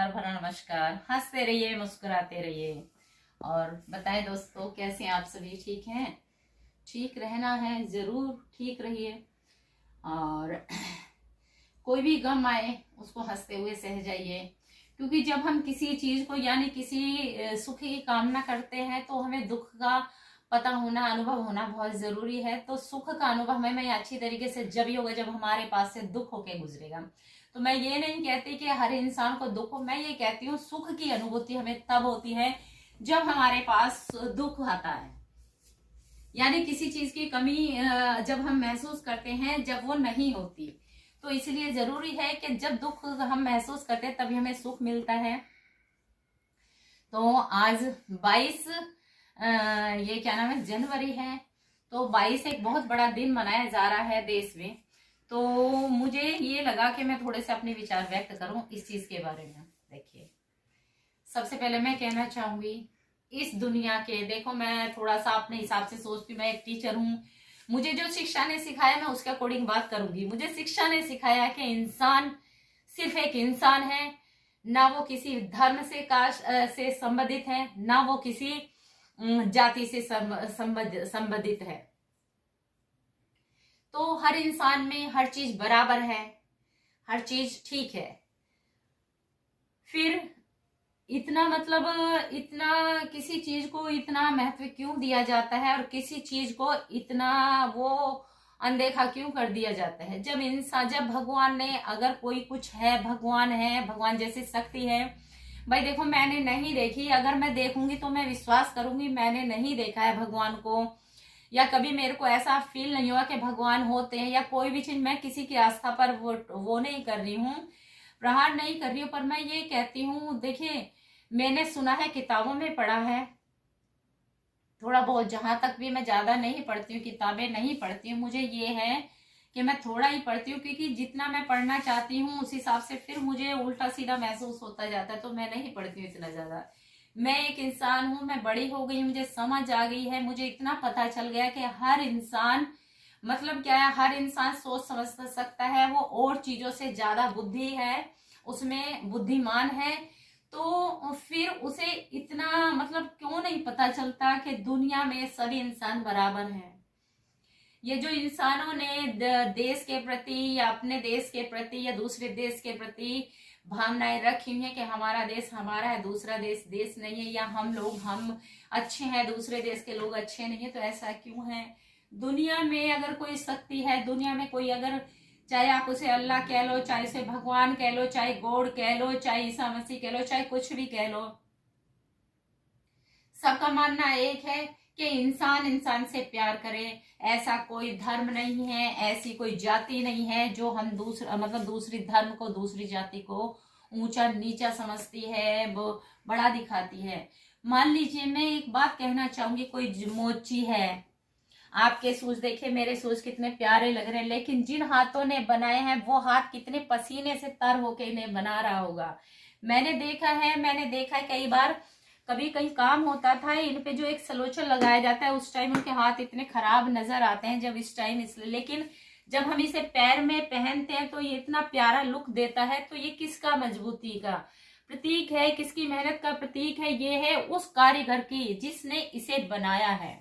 प्यार भरा नमस्कार। हंसते रहिए, मुस्कुराते रहिए। और बताएं दोस्तों, कैसे हैं आप सभी? ठीक हैं? ठीक रहना है, जरूर ठीक रहिए। और कोई भी गम आए उसको हंसते हुए सह जाइए, क्योंकि जब हम किसी चीज को यानी किसी सुख की कामना करते हैं तो हमें दुख का पता होना, अनुभव होना बहुत जरूरी है। तो सुख का अनुभव हमें अच्छी तरीके से जब ही होगा जब हमारे पास से दुख होके गुजरेगा। तो मैं ये नहीं कहती कि हर इंसान को दुख हो, मैं ये कहती हूँ सुख की अनुभूति हमें तब होती है जब हमारे पास दुख आता है, यानी किसी चीज की कमी जब हम महसूस करते हैं, जब वो नहीं होती। तो इसलिए जरूरी है कि जब दुख हम महसूस करते हैं तभी हमें सुख मिलता है। तो आज 22 ये क्या नाम है, जनवरी है। तो 22 एक बहुत बड़ा दिन मनाया जा रहा है देश में। तो मुझे ये लगा कि मैं थोड़े से अपने विचार व्यक्त करूं इस चीज के बारे में। देखिए, सबसे पहले मैं कहना चाहूंगी इस दुनिया के, देखो मैं थोड़ा सा अपने हिसाब से सोचती हूँ, मैं एक टीचर हूँ, मुझे जो शिक्षा ने सिखाया मैं उसके अकॉर्डिंग बात करूंगी। मुझे शिक्षा ने सिखाया कि इंसान सिर्फ एक इंसान है, ना वो किसी धर्म से से संबंधित है, ना वो किसी जाति से संबंधित है। तो हर इंसान में हर चीज बराबर है, हर चीज ठीक है। फिर इतना इतना किसी चीज को इतना महत्व क्यों दिया जाता है और किसी चीज को इतना वो अनदेखा क्यों कर दिया जाता है? जब भगवान ने, अगर कोई कुछ है, भगवान जैसी शक्ति है। भाई देखो, मैंने नहीं देखी, अगर मैं देखूंगी तो मैं विश्वास करूंगी। मैंने नहीं देखा है भगवान को, या कभी मेरे को ऐसा फील नहीं हुआ कि भगवान होते हैं, या कोई भी चीज मैं किसी की आस्था पर वो नहीं कर रही हूँ, प्रहार नहीं कर रही हूँ। पर मैं ये कहती हूँ, देखिए मैंने सुना है, किताबों में पढ़ा है थोड़ा बहुत, जहां तक भी मैं ज्यादा नहीं पढ़ती हूँ, किताबें नहीं पढ़ती हूँ। मुझे ये है कि मैं थोड़ा ही पढ़ती हूँ, क्योंकि जितना मैं पढ़ना चाहती हूँ उस हिसाब से फिर मुझे उल्टा सीधा महसूस होता जाता है, तो मैं नहीं पढ़ती हूँ इतना ज्यादा। मैं एक इंसान हूँ, मैं बड़ी हो गई, मुझे समझ आ गई है, मुझे इतना पता चल गया कि हर इंसान क्या है, हर इंसान सोच समझ सकता है, वो और चीजों से ज्यादा बुद्धि है, उसमें बुद्धिमान है। तो फिर उसे इतना क्यों नहीं पता चलता कि दुनिया में सभी इंसान बराबर हैं। ये जो इंसानों ने देश के प्रति या अपने देश के प्रति या दूसरे देश के प्रति भावनाएं रखी हुई है कि हमारा देश हमारा है, दूसरा देश देश नहीं है, या हम अच्छे हैं, दूसरे देश के लोग अच्छे नहीं है, तो ऐसा क्यों है? दुनिया में अगर कोई शक्ति है, दुनिया में कोई, अगर चाहे आप उसे अल्लाह कह लो, चाहे उसे भगवान कह लो, चाहे गॉड कह लो, चाहे ईसा मसीह कह लो, चाहे कुछ भी कह लो, सबका मानना एक है कि इंसान इंसान से प्यार करे। ऐसा कोई धर्म नहीं है, ऐसी कोई जाति नहीं है जो हम दूसरी धर्म को, दूसरी जाति को ऊंचा नीचा समझती है, वो बड़ा दिखाती है। मान लीजिए, मैं एक बात कहना चाहूंगी, कोई मोची है, आपके शूज देखे, मेरे शूज कितने प्यारे लग रहे हैं, लेकिन जिन हाथों ने बनाए हैं वो हाथ कितने पसीने से तर होके इन्हें बना रहा होगा। मैंने देखा है कई बार, कभी कहीं काम होता था, इन पे जो एक सलोचन लगाया जाता है, उस टाइम उनके हाथ इतने खराब नजर आते हैं जब इस टाइम, इसलिए। लेकिन जब हम इसे पैर में पहनते हैं तो ये इतना प्यारा लुक देता है। तो ये किसका मजबूती का प्रतीक है, किसकी मेहनत का प्रतीक है? ये है उस कारीगर की जिसने इसे बनाया है।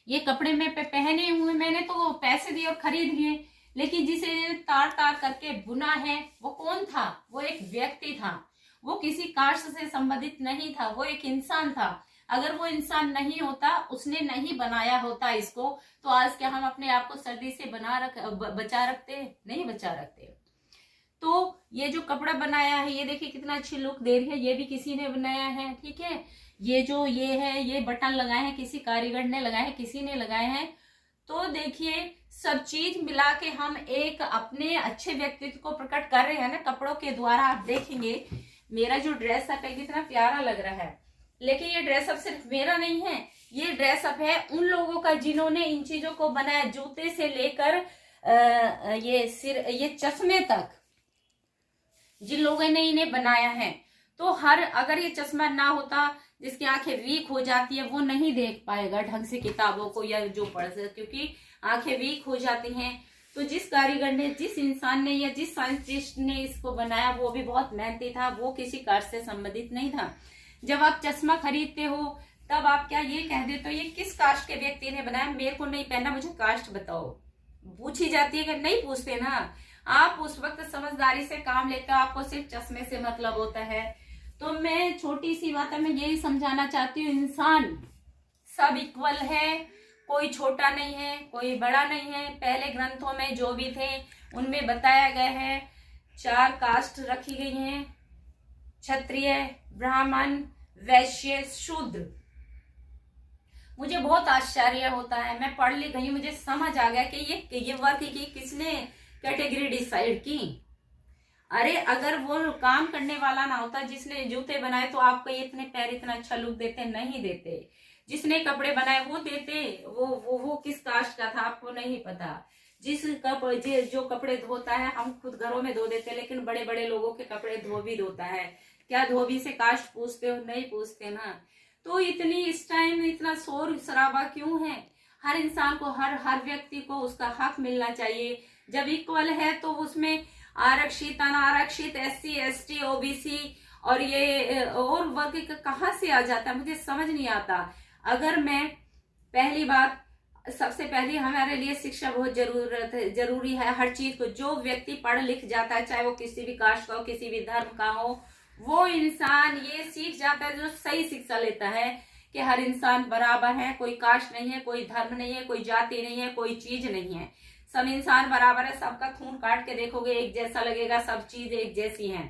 ये कपड़े में पहने हुए मैंने तो पैसे दिए और खरीद लिए, लेकिन जिसे तार तार करके बुना है वो कौन था? वो एक व्यक्ति था, वो किसी कास्ट से संबंधित नहीं था, वो एक इंसान था। अगर वो इंसान नहीं होता, उसने नहीं बनाया होता इसको, तो आज क्या हम अपने आप को सर्दी से बचा रखते? नहीं बचा रखते। तो ये जो कपड़ा बनाया है, ये देखिए कितना अच्छी लुक दे रही है, ये भी किसी ने बनाया है, ठीक है। ये बटन लगाए हैं, किसी कारीगर ने लगाए हैं, किसी ने लगाए हैं। तो देखिए, सब चीज मिला के हम एक अपने अच्छे व्यक्तित्व को प्रकट कर रहे हैं ना कपड़ों के द्वारा। आप देखेंगे मेरा जो ड्रेसअप है कितना प्यारा लग रहा है, लेकिन ये ड्रेसअप सिर्फ मेरा नहीं है, ये ड्रेसअप है उन लोगों का जिन्होंने इन चीजों को बनाया, जूते से लेकर ये चश्मे तक, जिन लोगों ने इन्हें बनाया है। तो अगर ये चश्मा ना होता, जिसकी आंखें वीक हो जाती है, वो नहीं देख पाएगा ढंग से किताबों को या जो पढ़ सकते, क्योंकि आंखें वीक हो जाती हैं। तो जिस कारीगर ने, जिस इंसान ने या जिस साइंटिस्ट ने इसको बनाया वो भी बहुत मेहनती था, वो किसी कास्ट से संबंधित नहीं था। जब आप चश्मा खरीदते हो तब आप क्या ये कह देते हो ये किस कास्ट के व्यक्ति ने बनाया, मेरे को नहीं पहनना, मुझे कास्ट बताओ, पूछी जाती है कि नहीं पूछते ना। आप उस वक्त समझदारी से काम लेते हो, आपको सिर्फ चश्मे से मतलब होता है। तो मैं छोटी सी बात है, मैं यही समझाना चाहती हूँ, इंसान सब इक्वल है, कोई छोटा नहीं है, कोई बड़ा नहीं है। पहले ग्रंथों में जो भी थे उनमें बताया गया है, 4 कास्ट रखी गई हैं, क्षत्रिय, ब्राह्मण, वैश्य, शूद्र। मुझे बहुत आश्चर्य होता है, मैं पढ़ लिख गई, मुझे समझ आ गया कि ये वर्ग की किसने कैटेगरी डिसाइड की। अरे अगर वो काम करने वाला ना होता, जिसने जूते बनाए तो आपको इतने पैर इतना अच्छा लुक देते नहीं देते, जिसने कपड़े बनाए वो देते, वो किस कास्ट का था आपको नहीं पता। जो कपड़े धोता है हम खुद घरों में धो देते, लेकिन बड़े बड़े लोगों के कपड़े धोबी धोता है। क्या धोबी से कास्ट पूछते हो? नहीं पूछते ना। तो इतनी इस टाइम इतना शोर शराबा क्यों है? हर इंसान को, हर व्यक्ति को उसका हक मिलना चाहिए। जब इक्वल है तो उसमें आरक्षित, अनारक्षित, SC ST OBC और ये और वर्ग कहाँ से आ जाता है, मुझे समझ नहीं आता। अगर मैं पहली बात, सबसे पहले हमारे लिए शिक्षा बहुत जरूरी है। हर चीज को, जो व्यक्ति पढ़ लिख जाता है, चाहे वो किसी भी कास्ट का हो, किसी भी धर्म का हो, वो इंसान ये सीख जाता है, जो सही शिक्षा लेता है कि हर इंसान बराबर है, कोई कास्ट नहीं है, कोई धर्म नहीं है, कोई जाति नहीं है, कोई चीज नहीं है, सब इंसान बराबर है। सबका खून काट के देखोगे एक जैसा लगेगा, सब चीज एक जैसी है,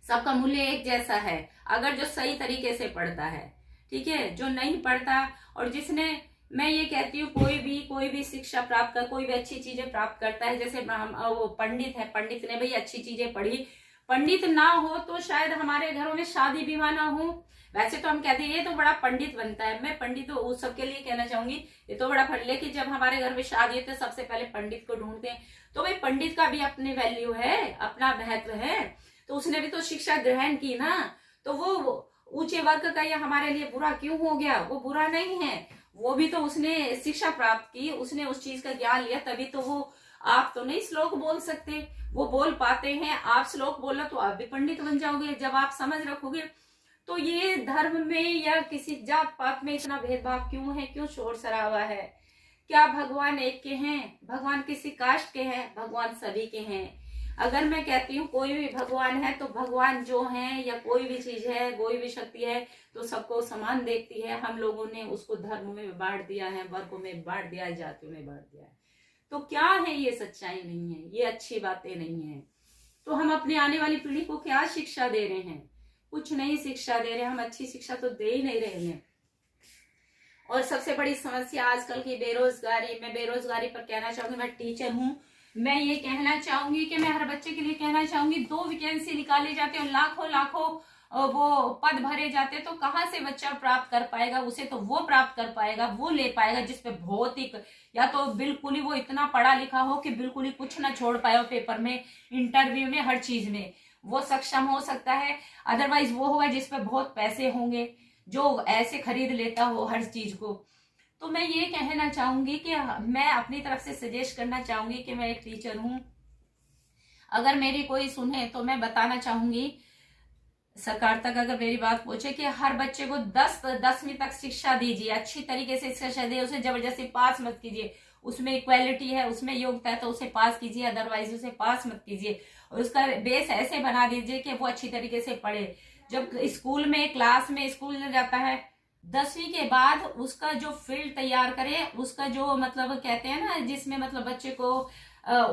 सबका मूल्य एक जैसा है, अगर जो सही तरीके से पढ़ता है, ठीक है। जो नहीं पढ़ता और जिसने, मैं ये कहती हूँ कोई भी शिक्षा प्राप्त कर, कोई भी अच्छी चीजें प्राप्त करता है, जैसे वो पंडित है, पंडित ने भाई अच्छी चीजें पढ़ी, पंडित ना हो तो शायद हमारे घरों में शादी विवाह ना हो। वैसे तो हम कहते हैं ये तो बड़ा पंडित बनता है, मैं पंडित तो उस सबके लिए कहना चाहूंगी ये तो बड़ा पढ़, लेकिन जब हमारे घर में शादी होती है सबसे पहले पंडित को ढूंढते हैं। तो भाई पंडित का भी अपनी वैल्यू है, अपना महत्व है, तो उसने भी तो शिक्षा ग्रहण की ना। तो वो ऊंचे वर्ग का या हमारे लिए बुरा क्यों हो गया? वो बुरा नहीं है, वो भी तो उसने शिक्षा प्राप्त की, उसने उस चीज का ज्ञान लिया, तभी तो वो, आप तो नहीं श्लोक बोल सकते, वो बोल पाते हैं। आप श्लोक बोला तो आप भी पंडित बन जाओगे जब आप समझ रखोगे। तो ये धर्म में या किसी जात पात में इतना भेदभाव क्यों है, क्यों शोर शराबा है? क्या भगवान एक के हैं? भगवान किसी कास्ट के हैं? भगवान सभी के हैं। अगर मैं कहती हूँ कोई भी भगवान है, तो भगवान जो है या कोई भी चीज है, कोई भी शक्ति है, तो सबको समान देखती है। हम लोगों ने उसको धर्म में बांट दिया है, वर्गों में बांट दिया है, जातियों में बांट दिया है। तो क्या है ये? सच्चाई नहीं है, ये अच्छी बातें नहीं है। तो हम अपने आने वाली पीढ़ी को क्या शिक्षा दे रहे हैं? कुछ नहीं शिक्षा दे रहे, हम अच्छी शिक्षा तो दे ही नहीं रहे हैं। और सबसे बड़ी समस्या आजकल की बेरोजगारी। मैं बेरोजगारी पर कहना चाहूंगी, मैं टीचर हूँ, मैं ये कहना चाहूंगी कि मैं हर बच्चे के लिए कहना चाहूंगी, 2 वैकेंसी निकाली जाती है, लाखों लाखों वो पद भरे जाते, तो कहाँ से बच्चा प्राप्त कर पाएगा? उसे तो वो प्राप्त कर पाएगा, वो ले पाएगा जिसपे भौतिक, या तो बिल्कुल ही वो इतना पढ़ा लिखा हो कि बिल्कुल ही कुछ ना छोड़ पाए हो, पेपर में, इंटरव्यू में, हर चीज में वो सक्षम हो सकता है। अदरवाइज वो होगा जिसपे बहुत पैसे होंगे, जो ऐसे खरीद लेता हो हर चीज को। तो मैं ये कहना चाहूंगी कि मैं अपनी तरफ से सजेस्ट करना चाहूंगी कि मैं एक टीचर हूं, अगर मेरी कोई सुने तो मैं बताना चाहूंगी सरकार तक, अगर मेरी बात पहुंचे, कि हर बच्चे को 10वीं तक शिक्षा दीजिए, अच्छी तरीके से शिक्षा दीजिए, उसे जबरदस्ती पास मत कीजिए। उसमें इक्वालिटी है, उसमें योग्यता है तो उसे पास कीजिए, अदरवाइज उसे पास मत कीजिए। और उसका बेस ऐसे बना दीजिए कि वो अच्छी तरीके से पढ़े। जब स्कूल में, क्लास में, स्कूल में जाता है, 10वीं के बाद उसका जो फील्ड तैयार करे, उसका जो मतलब कहते हैं ना, जिसमें मतलब बच्चे को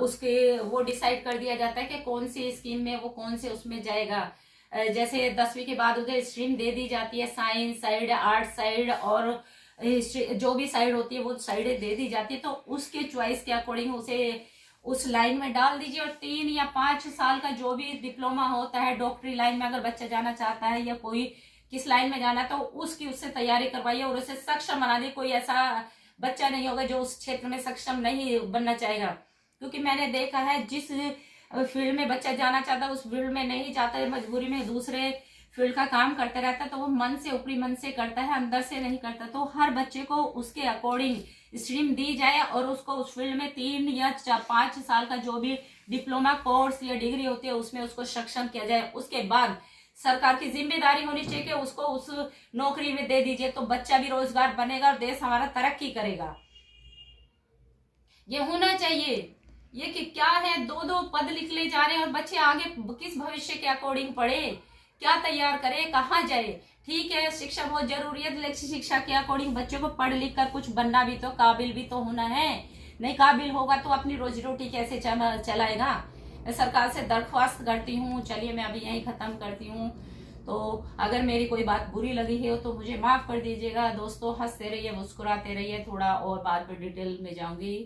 उसके वो डिसाइड कर दिया जाता है कि कौन सी स्कीम में वो कौन से उसमें जाएगा। जैसे 10वीं के बाद उधर स्ट्रीम दे दी जाती है, साइंस साइड, आर्ट साइड और जो भी साइड होती है वो साइड दे दी जाती है। तो उसके चॉइस के अकॉर्डिंग उसे उस लाइन में डाल दीजिए। और 3 या 5 साल का जो भी डिप्लोमा होता है, डॉक्टरी लाइन में अगर बच्चा जाना चाहता है या कोई किस लाइन में जाना है, तो उससे तैयारी करवाइए और उसे सक्षम बना दिए। कोई ऐसा बच्चा नहीं होगा जो उस क्षेत्र में सक्षम नहीं बनना चाहेगा, क्योंकि मैंने देखा है जिस फील्ड में बच्चा जाना चाहता है उस फील्ड में नहीं जाता है, मजबूरी में दूसरे फील्ड का काम करता रहता है तो वो मन से, ऊपरी मन से करता है, अंदर से नहीं करता। तो हर बच्चे को उसके अकॉर्डिंग स्ट्रीम दी जाए और उसको उस फील्ड में 3 या 5 साल का जो भी डिप्लोमा कोर्स या डिग्री होती है उसमें उसको सक्षम किया जाए। उसके बाद सरकार की जिम्मेदारी होनी चाहिए कि उसको उस नौकरी में दे दीजिए, तो बच्चा भी रोजगार बनेगा और देश हमारा तरक्की करेगा। ये होना चाहिए। ये कि क्या है, 2-2 पद निकले जा रहे हैं और बच्चे आगे किस भविष्य के अकॉर्डिंग पढ़े, क्या तैयार करे, कहाँ जाए। ठीक है, शिक्षा बहुत जरूरी है, लेकिन शिक्षा के अकॉर्डिंग बच्चों को पढ़ लिख कर कुछ बनना भी तो, काबिल भी तो होना है। नहीं काबिल होगा तो अपनी रोजी रोटी कैसे चलाएगा। मैं सरकार से दरख्वास्त करती हूँ। चलिए मैं अभी यही खत्म करती हूँ। तो अगर मेरी कोई बात बुरी लगी है तो मुझे माफ कर दीजिएगा। दोस्तों हंसते रहिए, मुस्कुराते रहिए। थोड़ा और बाद में डिटेल में जाऊंगी।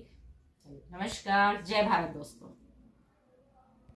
नमस्कार, जय भारत दोस्तों।